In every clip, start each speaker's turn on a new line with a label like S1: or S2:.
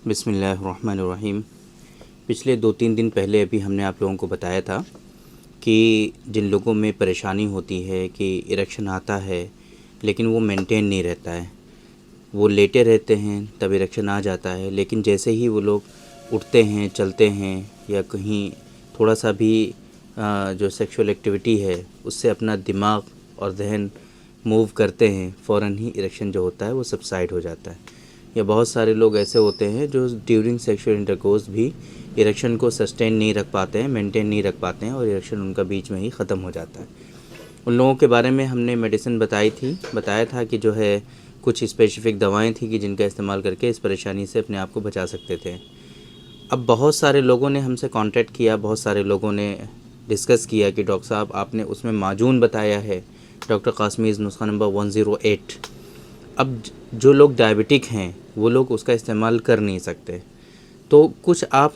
S1: बिस्मिल्लाहिर्रहमानिर्रहीम। पिछले 2-3 दिन पहले अभी हमने आप लोगों को बताया था कि जिन लोगों में परेशानी होती है कि इरेक्शन आता है लेकिन वो मेंटेन नहीं रहता है, वो लेटे रहते हैं तब इरेक्शन आ जाता है, लेकिन जैसे ही वो लोग उठते हैं, चलते हैं या कहीं थोड़ा सा भी जो सेक्सुअल एक्टिविटी है उससे अपना दिमाग और जहन मूव करते हैं, फ़ौरन ही इरेक्शन जो होता है वो सबसाइड हो जाता है। या बहुत सारे लोग ऐसे होते हैं जो ड्यूरिंग सेक्सुअल इंटरकोर्स भी इरेक्शन को सस्टेन नहीं रख पाते हैं, मेंटेन नहीं रख पाते हैं और इरेक्शन उनका बीच में ही ख़त्म हो जाता है। उन लोगों के बारे में हमने मेडिसिन बताया था कि जो है कुछ स्पेसिफ़िक दवाएं थी कि जिनका इस्तेमाल करके इस परेशानी से अपने आप को बचा सकते थे। अब बहुत सारे लोगों ने हमसे कांटेक्ट किया, बहुत सारे लोगों ने डिस्कस किया कि डॉक्टर साहब आपने उसमें माजून बताया है, डॉक्टर कासमीज़ नुस्खा नंबर 108। अब जो लोग डायबिटिक हैं वो लोग उसका इस्तेमाल कर नहीं सकते, तो कुछ आप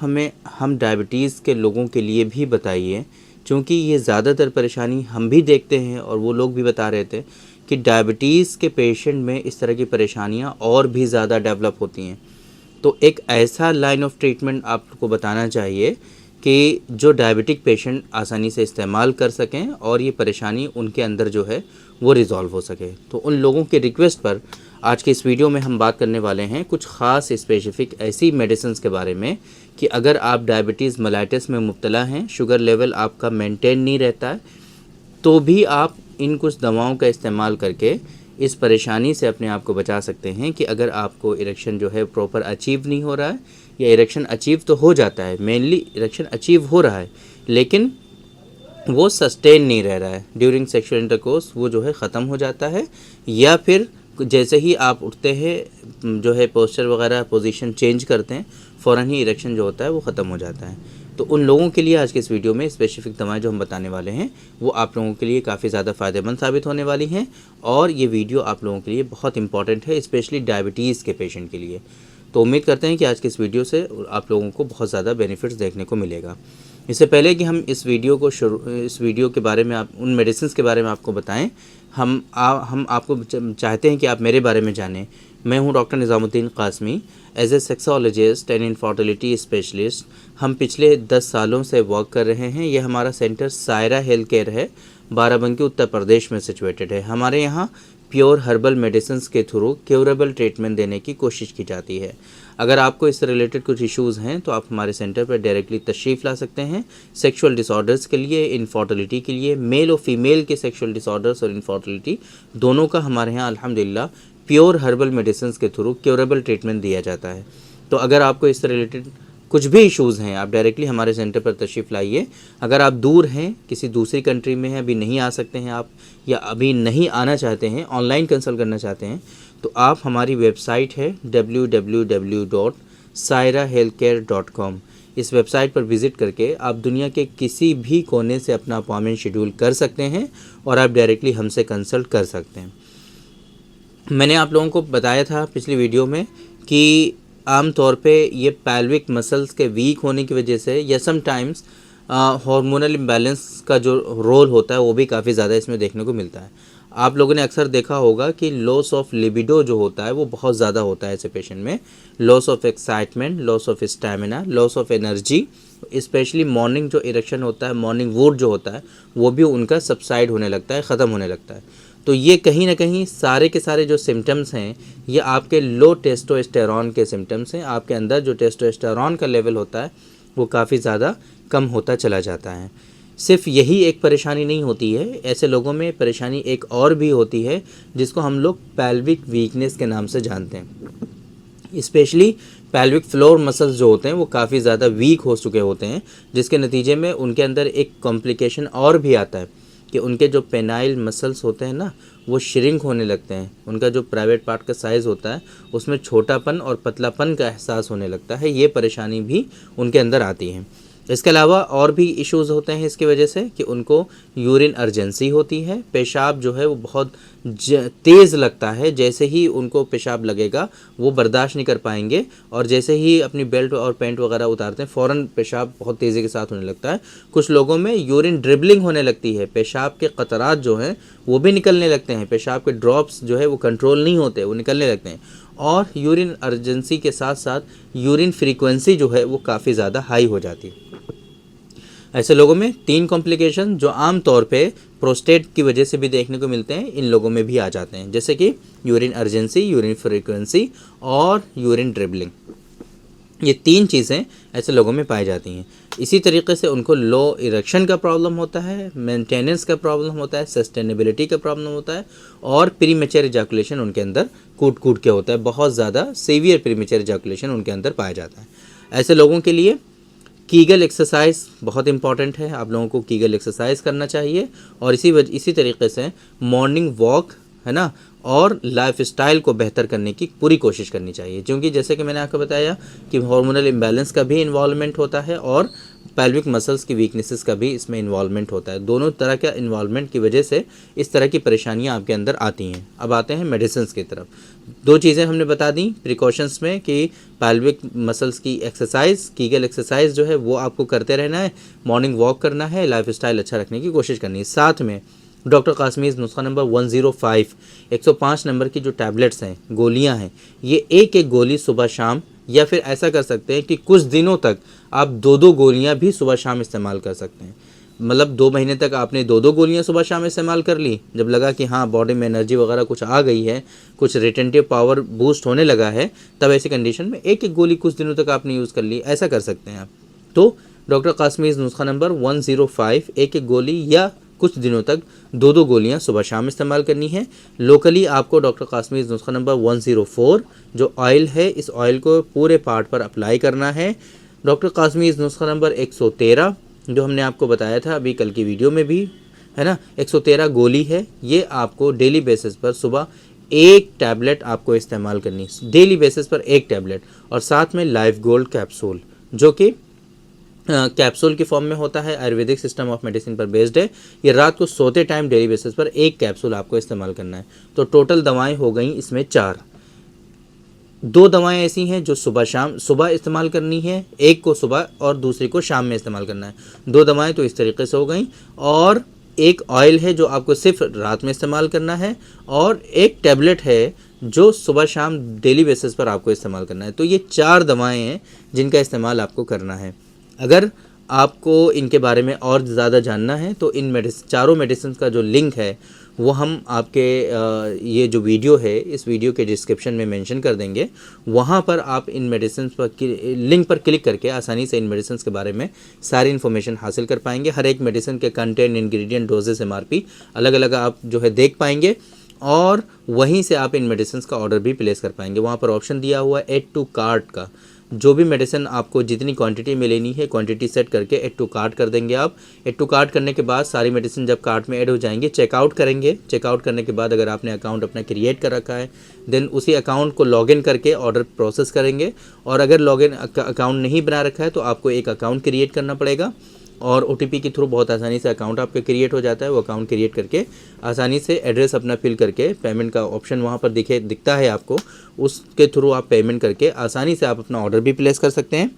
S1: हम डायबिटीज़ के लोगों के लिए भी बताइए, क्योंकि ये ज़्यादातर परेशानी हम भी देखते हैं और वो लोग भी बता रहे थे कि डायबिटीज़ के पेशेंट में इस तरह की परेशानियां और भी ज़्यादा डेवलप होती हैं। तो एक ऐसा लाइन ऑफ ट्रीटमेंट आपको बताना चाहिए कि जो डायबिटिक पेशेंट आसानी से इस्तेमाल कर सकें और ये परेशानी उनके अंदर जो है वो रिज़ॉल्व हो सके। तो उन लोगों के रिक्वेस्ट पर आज के इस वीडियो में हम बात करने वाले हैं कुछ ख़ास स्पेसिफ़िक ऐसी मेडिसिन्स के बारे में कि अगर आप डायबिटीज़ मेलाइटिस में मुब्तला हैं, शुगर लेवल आपका मेंटेन नहीं रहता है, तो भी आप इन कुछ दवाओं का इस्तेमाल करके इस परेशानी से अपने आप को बचा सकते हैं कि अगर आपको इरेक्शन जो है प्रॉपर अचीव नहीं हो रहा है या इरेक्शन अचीव तो हो जाता है, मेनली इरेक्शन अचीव हो रहा है लेकिन वो सस्टेन नहीं रह रहा है, ड्यूरिंग सेक्सुअल इंटरकोर्स वो जो है ख़त्म हो जाता है, या फिर जैसे ही आप उठते हैं जो है पोस्चर वगैरह पोजीशन चेंज करते हैं, फ़ौरन ही इरेक्शन जो होता है वो ख़त्म हो जाता है। तो उन लोगों के लिए आज के इस वीडियो में स्पेसिफिक दवाएं जो हम बताने वाले हैं वो आप लोगों के लिए काफ़ी ज़्यादा फ़ायदेमंद साबित होने वाली हैं और ये वीडियो आप लोगों के लिए बहुत इंपॉर्टेंट है, स्पेशली डायबिटीज़ के पेशेंट के लिए। तो उम्मीद करते हैं कि आज के इस वीडियो से आप लोगों को बहुत ज़्यादा बेनिफिट्स देखने को मिलेगा। इससे पहले कि हम इस वीडियो के बारे में उन मेडिसिन के बारे में आपको बताएं, हम आपको चाहते हैं कि आप मेरे बारे में जानें। मैं हूं doctor Nizamuddin Qasmi, as a sexologist and infertility specialist. हम पिछले 10 सालों से वर्क कर रहे हैं। यह हमारा सेंटर सायरा हेल्थ केयर है, बाराबंकी उत्तर प्रदेश में सिचुएटेड है। हमारे यहाँ प्योर हर्बल मेडिसिन के थ्रू क्योरेबल ट्रीटमेंट देने की कोशिश की जाती है। अगर आपको इससे रिलेटेड कुछ इश्यूज़ हैं तो आप हमारे सेंटर पर डायरेक्टली तशरीफ़ ला सकते हैं। सेक्सुअल डिसऑर्डर्स के लिए, इनफर्टिलिटी के लिए, मेल और फीमेल के सेक्सुअल डिसऑर्डर्स और इनफर्टिलिटी दोनों का हमारे यहाँ अल्हम्दुलिल्लाह प्योर हर्बल मेडिसिन के थ्रू क्योरेबल ट्रीटमेंट दिया जाता है। तो अगर आपको इससे रिलेटेड कुछ भी इश्यूज़ हैं आप डायरेक्टली हमारे सेंटर पर तशरीफ़ लाइए। अगर आप दूर हैं, किसी दूसरी कंट्री में हैं, अभी नहीं आ सकते हैं आप, या अभी नहीं आना चाहते हैं, ऑनलाइन कंसल्ट करना चाहते हैं, तो आप हमारी वेबसाइट है www.sairahealthcare.com, इस वेबसाइट पर विज़िट करके आप दुनिया के किसी भी कोने से अपना अपॉइंटमेंट शेड्यूल कर सकते हैं और आप डायरेक्टली हमसे कंसल्ट कर सकते हैं। मैंने आप लोगों को बताया था पिछली वीडियो में कि आम तौर पे ये पैल्विक मसल्स के वीक होने की वजह से या समटाइम्स हार्मोनल इम्बैलेंस का जो रोल होता है वो भी काफ़ी ज़्यादा इसमें देखने को मिलता है। आप लोगों ने अक्सर देखा होगा कि लॉस ऑफ लिबिडो जो होता है वो बहुत ज़्यादा होता है ऐसे पेशेंट में। Loss of excitement, loss of stamina, loss of energy, specially morning जो इरेक्शन होता है, मॉर्निंग वूड जो होता है वो भी उनका सबसाइड होने लगता है, ख़त्म होने लगता है। तो ये कहीं ना कहीं सारे के सारे जो सिम्टम्स हैं ये आपके लो टेस्टोस्टेरॉन के सिम्टम्स हैं। आपके अंदर जो टेस्टोस्टेरॉन का लेवल होता है वो काफ़ी ज़्यादा कम होता चला जाता है। सिर्फ यही एक परेशानी नहीं होती है, ऐसे लोगों में परेशानी एक और भी होती है जिसको हम लोग पैल्विक वीकनेस के नाम से जानते हैं। स्पेशली पैल्विक फ्लोर मसल्स जो होते हैं वो काफ़ी ज़्यादा वीक हो चुके होते हैं, जिसके नतीजे में उनके अंदर एक कॉम्प्लिकेशन और भी आता है कि उनके जो पेनाइल मसल्स होते हैं ना वो श्रिंक होने लगते हैं। उनका जो प्राइवेट पार्ट का साइज़ होता है उसमें छोटापन और पतलापन का एहसास होने लगता है। ये परेशानी भी उनके अंदर आती है। इसके अलावा और भी इश्यूज़ होते हैं इसकी वजह से कि उनको यूरिन अर्जेंसी होती है, पेशाब जो है वो बहुत तेज़ लगता है। जैसे ही उनको पेशाब लगेगा वो बर्दाश्त नहीं कर पाएंगे और जैसे ही अपनी बेल्ट और पैंट वगैरह उतारते हैं फ़ौरन पेशाब बहुत तेज़ी के साथ होने लगता है। कुछ लोगों में यूरिन ड्रिबलिंग होने लगती है, पेशाब के कतरात जो हैं वो भी निकलने लगते हैं, पेशाब के ड्रॉप्स जो है वो कंट्रोल नहीं होते, वो निकलने लगते हैं। और यूरिन अर्जेंसी के साथ साथ यूरिन फ्रीक्वेंसी जो है वो काफ़ी ज़्यादा हाई हो जाती है। ऐसे लोगों में 3 कॉम्प्लिकेशन जो आम तौर पे प्रोस्टेट की वजह से भी देखने को मिलते हैं, इन लोगों में भी आ जाते हैं, जैसे कि यूरिन अर्जेंसी, यूरिन फ्रीक्वेंसी और यूरिन ड्रिबलिंग। ये 3 चीज़ें ऐसे लोगों में पाई जाती हैं। इसी तरीके से उनको लो इरेक्शन का प्रॉब्लम होता है, मेंटेनेंस का प्रॉब्लम होता है, सस्टेनेबिलिटी का प्रॉब्लम होता है और प्रीमेच्योर इजैकुलेशन उनके अंदर कूट कूट के होता है। बहुत ज़्यादा सीवियर प्रीमेच्योर इजैकुलेशन उनके अंदर पाया जाता है। ऐसे लोगों के लिए कीगल एक्सरसाइज बहुत इंपॉर्टेंट है। आप लोगों को कीगल एक्सरसाइज करना चाहिए और इसी तरीके से मॉर्निंग वॉक है ना, और लाइफस्टाइल को बेहतर करने की पूरी कोशिश करनी चाहिए, क्योंकि जैसे कि मैंने आपको बताया कि हार्मोनल इम्बैलेंस का भी इन्वॉल्वमेंट होता है और पेल्विक मसल्स की वीकनेसेस का भी इसमें इन्वॉल्वमेंट होता है। दोनों तरह का इन्वॉल्वमेंट की वजह से इस तरह की परेशानियां आपके अंदर आती हैं। अब आते हैं मेडिसिन की तरफ। 2 चीज़ें हमने बता दी प्रिकॉशंस में कि पेल्विक मसल्स की एक्सरसाइज, कीगल एक्सरसाइज जो है वो आपको करते रहना है, मॉर्निंग वॉक करना है, लाइफस्टाइल अच्छा रखने की कोशिश करनी है। साथ में डॉक्टर कासमीज़ नुस्खा नंबर 105 105 नंबर की जो टैबलेट्स हैं, गोलियां हैं, ये एक गोली सुबह शाम, या फिर ऐसा कर सकते हैं कि कुछ दिनों तक आप 2 गोलियां भी सुबह शाम इस्तेमाल कर सकते हैं। मतलब 2 महीने तक आपने 2 गोलियां सुबह शाम इस्तेमाल कर ली, जब लगा कि हाँ बॉडी में एनर्जी वगैरह कुछ आ गई है, कुछ रिटेंटिव पावर बूस्ट होने लगा है, तब ऐसी कंडीशन में एक गोली कुछ दिनों तक आपने यूज़ कर ली, ऐसा कर सकते हैं आप। तो डॉक्टर कासमीज़ नुस्खा नंबर 105 एक गोली या कुछ दिनों तक 2 गोलियां सुबह शाम इस्तेमाल करनी है। लोकली आपको डॉक्टर कासमीज़ नुस्खा नंबर 104 जो ऑयल है, इस ऑयल को पूरे पार्ट पर अप्लाई करना है। डॉक्टर कासमीज़ नुस्खा नंबर 113 जो हमने आपको बताया था अभी कल की वीडियो में भी, है ना, 113 गोली है। ये आपको डेली बेसिस पर सुबह 1 टैबलेट आपको इस्तेमाल करनी है, डेली बेसिस पर 1 टैबलेट, और साथ में लाइफ गोल्ड कैप्सूल जो कि कैप्सूल की फॉर्म में होता है, आयुर्वेदिक सिस्टम ऑफ मेडिसिन पर बेस्ड है। ये रात को सोते टाइम डेली बेसिस पर 1 कैप्सूल आपको इस्तेमाल करना है। तो टोटल दवाएं हो गई इसमें 4। 2 दवाएं ऐसी हैं जो सुबह इस्तेमाल करनी है, एक को सुबह और दूसरी को शाम में इस्तेमाल करना है। 2 दवाएं तो इस तरीके से हो गई, और एक ऑयल है जो आपको सिर्फ रात में इस्तेमाल करना है, और एक टैबलेट है जो सुबह शाम डेली बेसिस पर आपको इस्तेमाल करना है। तो ये 4 दवाएं हैं जिनका इस्तेमाल आपको करना है। अगर आपको इनके बारे में और ज़्यादा जानना है तो इन चारों मेडिसिन का जो लिंक है वो हम आपके ये जो वीडियो है इस वीडियो के डिस्क्रिप्शन में मेंशन कर देंगे। वहाँ पर आप इन मेडिसिन पर लिंक पर क्लिक करके आसानी से इन मेडिसिन के बारे में सारी इन्फॉर्मेशन हासिल कर पाएंगे। हर एक मेडिसिन के कंटेंट, इंग्रेडिएंट, डोजेस, MRP अलग अलग आप जो है देख पाएंगे, और वहीं से आप इन मेडिसिन का ऑर्डर भी प्लेस कर पाएंगे। वहाँ पर ऑप्शन दिया हुआ है ऐड टू कार्ट का। जो भी मेडिसिन आपको जितनी क्वांटिटी में लेनी है, क्वांटिटी सेट करके ऐड टू कार्ट कर देंगे आप। ऐड टू कार्ट करने के बाद सारी मेडिसिन जब कार्ट में ऐड हो जाएंगे, चेकआउट करेंगे। चेकआउट करने के बाद अगर आपने अकाउंट अपना क्रिएट कर रखा है, देन उसी अकाउंट को लॉगिन करके ऑर्डर प्रोसेस करेंगे। और अगर लॉगिन अकाउंट नहीं बना रखा है तो आपको एक अकाउंट क्रिएट करना पड़ेगा, और OTP के थ्रू बहुत आसानी से अकाउंट आपका क्रिएट हो जाता है। वो अकाउंट क्रिएट करके आसानी से एड्रेस अपना फिल करके पेमेंट का ऑप्शन वहाँ पर दिखता है आपको, उसके थ्रू आप पेमेंट करके आसानी से आप अपना ऑर्डर भी प्लेस कर सकते हैं।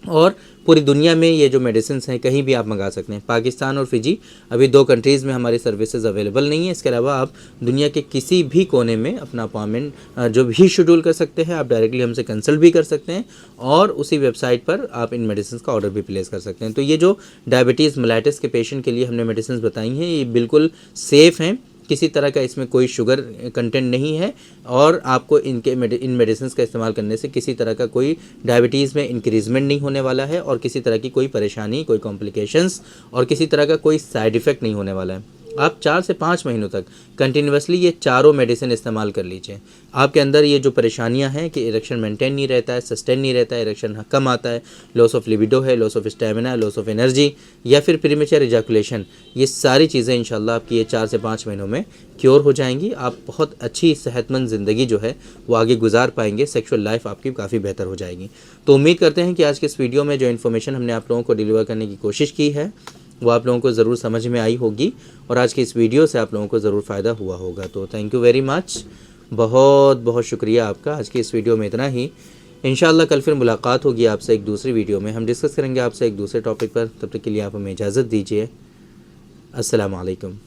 S1: और पूरी दुनिया में ये जो मेडिसिन हैं कहीं भी आप मंगा सकते हैं। पाकिस्तान और फिजी अभी 2 कंट्रीज़ में हमारी सर्विसेज अवेलेबल नहीं है। इसके अलावा आप दुनिया के किसी भी कोने में अपना अपॉइंटमेंट जो भी शेड्यूल कर सकते हैं। आप डायरेक्टली हमसे कंसल्ट भी कर सकते हैं, और उसी वेबसाइट पर आप इन मेडिसिन का ऑर्डर भी प्लेस कर सकते हैं। तो ये जो डायबिटीज़ मेलाइटिस के पेशेंट के लिए हमने मेडिसिन बताई हैं, ये बिल्कुल सेफ़ हैं, किसी तरह का इसमें कोई शुगर कंटेंट नहीं है, और आपको इन मेडिसिन का इस्तेमाल करने से किसी तरह का कोई डायबिटीज़ में इंक्रीजमेंट नहीं होने वाला है, और किसी तरह की कोई परेशानी, कोई कॉम्प्लिकेशंस और किसी तरह का कोई साइड इफ़ेक्ट नहीं होने वाला है। आप 4 से 5 महीनों तक कंटिन्यूसली ये चारों मेडिसिन इस्तेमाल कर लीजिए। आपके अंदर ये जो परेशानियां हैं कि इरेक्शन मेंटेन नहीं रहता है, सस्टेन नहीं रहता है, इरेक्शन कम आता है, लॉस ऑफ लिबिडो है, loss of stamina, loss of energy, या फिर प्रीमेच्योर इजैकुलेशन, ये सारी चीज़ें इंशाल्लाह आपकी ये 4 से 5 महीनों में क्योर हो जाएंगी। आप बहुत अच्छी सेहतमंद ज़िंदगी जो है वो आगे गुजार पाएंगे। सेक्सुअल लाइफ आपकी काफ़ी बेहतर हो जाएगी। तो उम्मीद करते हैं कि आज के इस वीडियो में जो इन्फॉर्मेशन हमने आप लोगों को डिलीवर करने की कोशिश की है वो आप लोगों को ज़रूर समझ में आई होगी, और आज की इस वीडियो से आप लोगों को ज़रूर फ़ायदा हुआ होगा। तो थैंक यू वेरी मच, बहुत बहुत शुक्रिया आपका। आज की इस वीडियो में इतना ही। इंशाअल्लाह कल फिर मुलाकात होगी आपसे एक दूसरी वीडियो में। हम डिस्कस करेंगे आपसे एक दूसरे टॉपिक पर। तब तक के लिए आप हमें इजाज़त दीजिए। अस्सलाम वालेकुम।